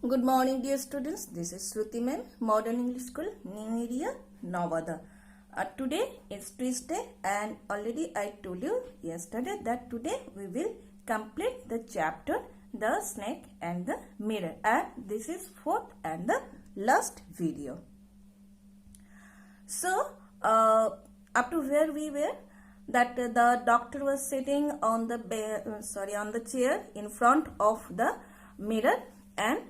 Good morning, dear students. This is Shruti ma'am, Modern English School, New Area, Navada. Today is Tuesday, and already I told you yesterday that today we will complete the chapter The Snake and the Mirror, and this is fourth and the last video. So, up to where we were, that the doctor was sitting on the on the chair in front of the mirror, and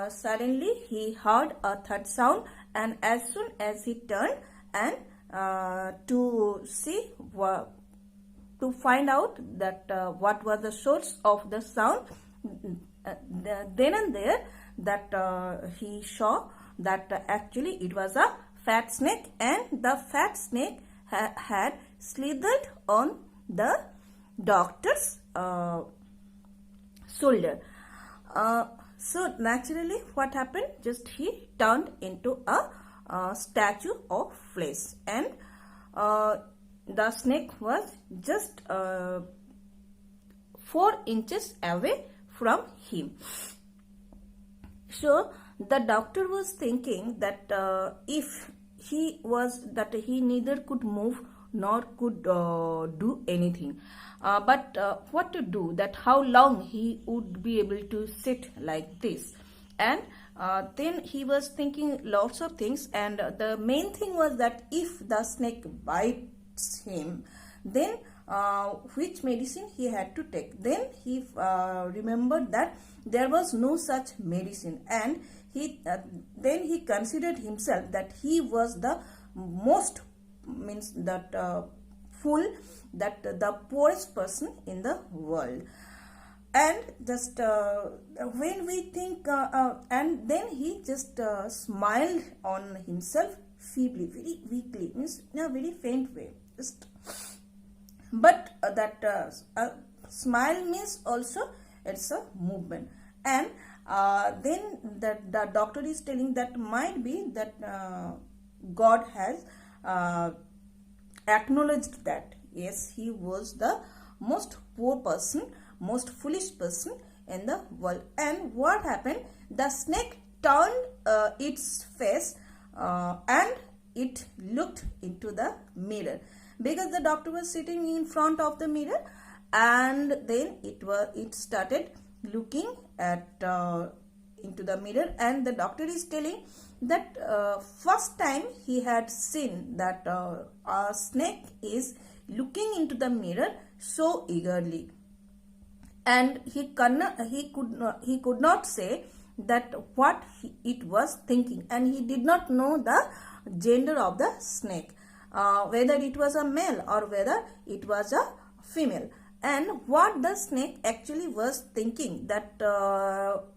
suddenly he heard a third sound, and as soon as he turned and to see to find out that what was the source of the sound, then and there that he saw that actually it was a fat snake, and the fat snake had slithered on the doctor's shoulder. So naturally what happened, just he turned into a statue of flesh, and the snake was just 4 inches away from him. So the doctor was thinking that if he neither could move nor could do anything, but what to do, that how long he would be able to sit like this. And then he was thinking lots of things, and the main thing was that if the snake bites him, then which medicine he had to take. Then he remembered that there was no such medicine, and then he considered himself that he was the most the poorest person in the world. And just when we think, and then he just smiled on himself feebly, very weakly, means in a very faint way. But that smile means also it's a movement. And then the doctor is telling that might be that God has acknowledged that yes, he was the most poor person, most foolish person in the world. And what happened, the snake turned its face and it looked into the mirror, because the doctor was sitting in front of the mirror, and then it started looking at into the mirror. And the doctor is telling that first time he had seen that a snake is looking into the mirror so eagerly, and he could not say that what it was thinking, and he did not know the gender of the snake, whether it was a male or whether it was a female. And what the snake actually was thinking, that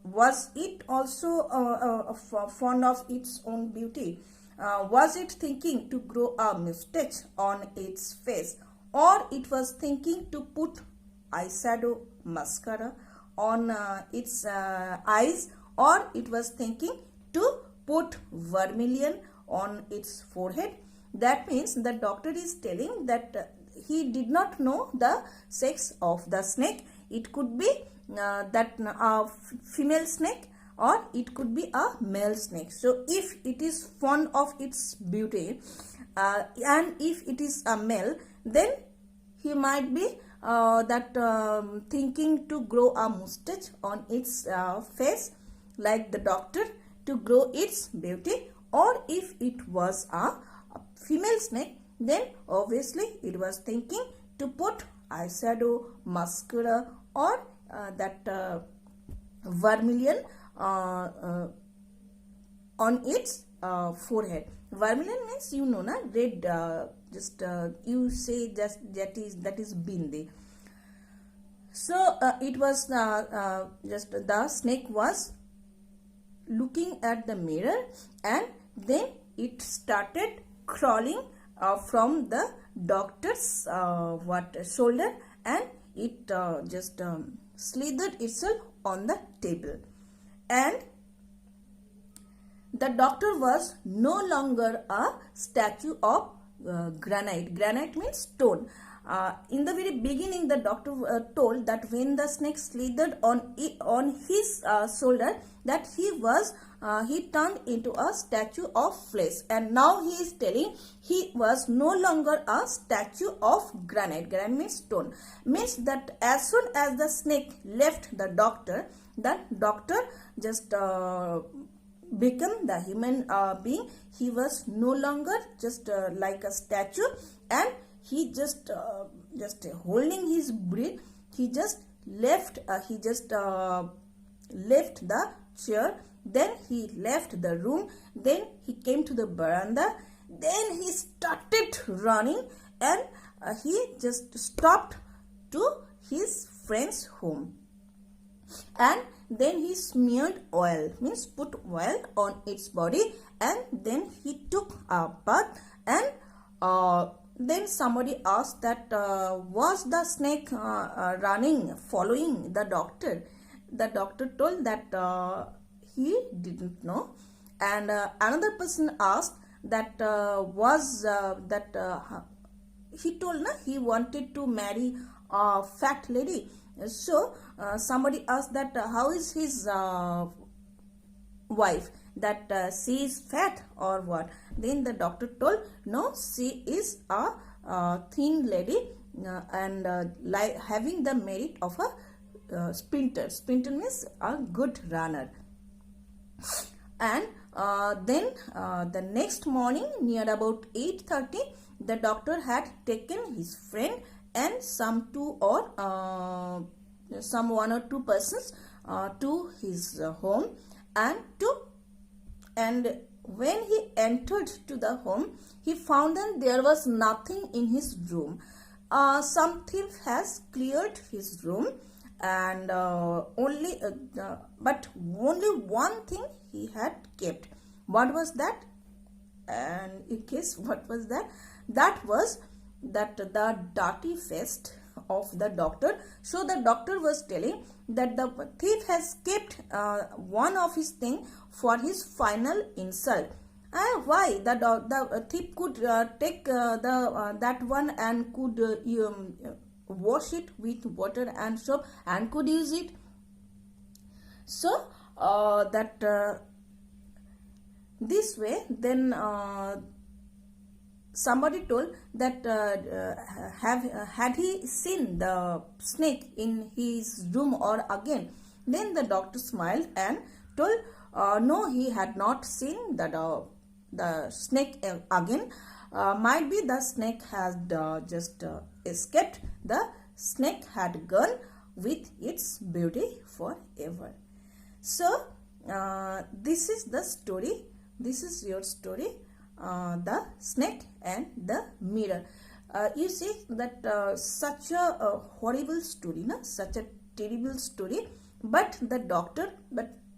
was it also fond of its own beauty? Was it thinking to grow a mustache on its face, or it was thinking to put eyeshadow mascara on its eyes, or it was thinking to put vermilion on its forehead? That means the doctor is telling that he did not know the sex of the snake. It could be that a female snake, or it could be a male snake. So if it is fond of its beauty, and if it is a male, then he might be thinking to grow a mustache on its face like the doctor to grow its beauty. Or if it was a female snake, then obviously it was thinking to put eyeshadow, mascara, or that vermilion on its forehead. Vermilion means, you know, na, red. You say just that is bindi. So it was just the snake was looking at the mirror, and then it started crawling from the doctor's shoulder, and it just slithered itself on the table. And the doctor was no longer a statue of granite. Granite means stone. In the very beginning, the doctor told that when the snake slithered on his shoulder, that he turned into a statue of flesh, and now he is telling he was no longer a statue of granite. Granite means stone. Means that as soon as the snake left the doctor just become the human being. He was no longer just like a statue, and he just holding his breath. He just left left the chair, then he left the room, then he came to the veranda, then he started running, and he just stopped to his friend's home, and then he smeared oil, means put oil on its body, and then he took a bath, and then somebody asked that was the snake running, following the doctor? The doctor told that he didn't know, and another person asked that he told he wanted to marry a fat lady. So somebody asked that how is his wife, that she is fat or what? Then the doctor told no, she is a thin lady and like having the merit of a sprinter. Sprinter means a good runner. And then the next morning near about 8:30, the doctor had taken his friend and some one or two persons to his home, and when he entered to the home, he found that there was nothing in his room. Some thief has cleared his room, and but only one thing he had kept. What was that? And in case, what was that? That was that the dirty face of the doctor. So the doctor was telling that the thief has kept one of his thing for his final insult. Why? The thief could take that one and could wash it with water and soap and could use it. So this way, then somebody told that had he seen the snake in his room or again? Then the doctor smiled and told no, he had not seen the snake again. Might be the snake had just escaped. The snake had gone with its beauty forever. So this is the story. This is your story, the snake and the mirror. You see that such a horrible story, such a terrible story. But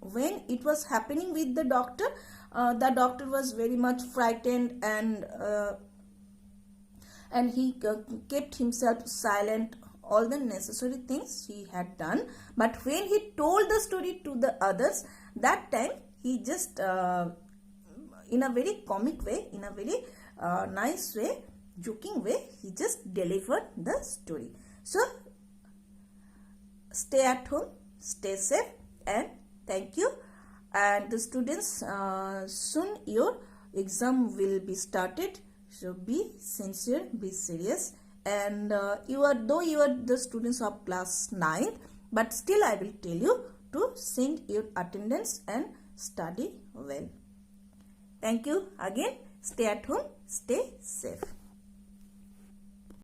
when it was happening with the doctor was very much frightened, and he kept himself silent. All the necessary things he had done. But when he told the story to the others, that time he just in a very comic way, in a very nice way, joking way, he just delivered the story. So stay at home, stay safe, and thank you. And the students, soon your exam will be started. So be sincere, be serious. And though you are the students of class 9th, but still I will tell you to send your attendance and study well. Thank you again. Stay at home, stay safe.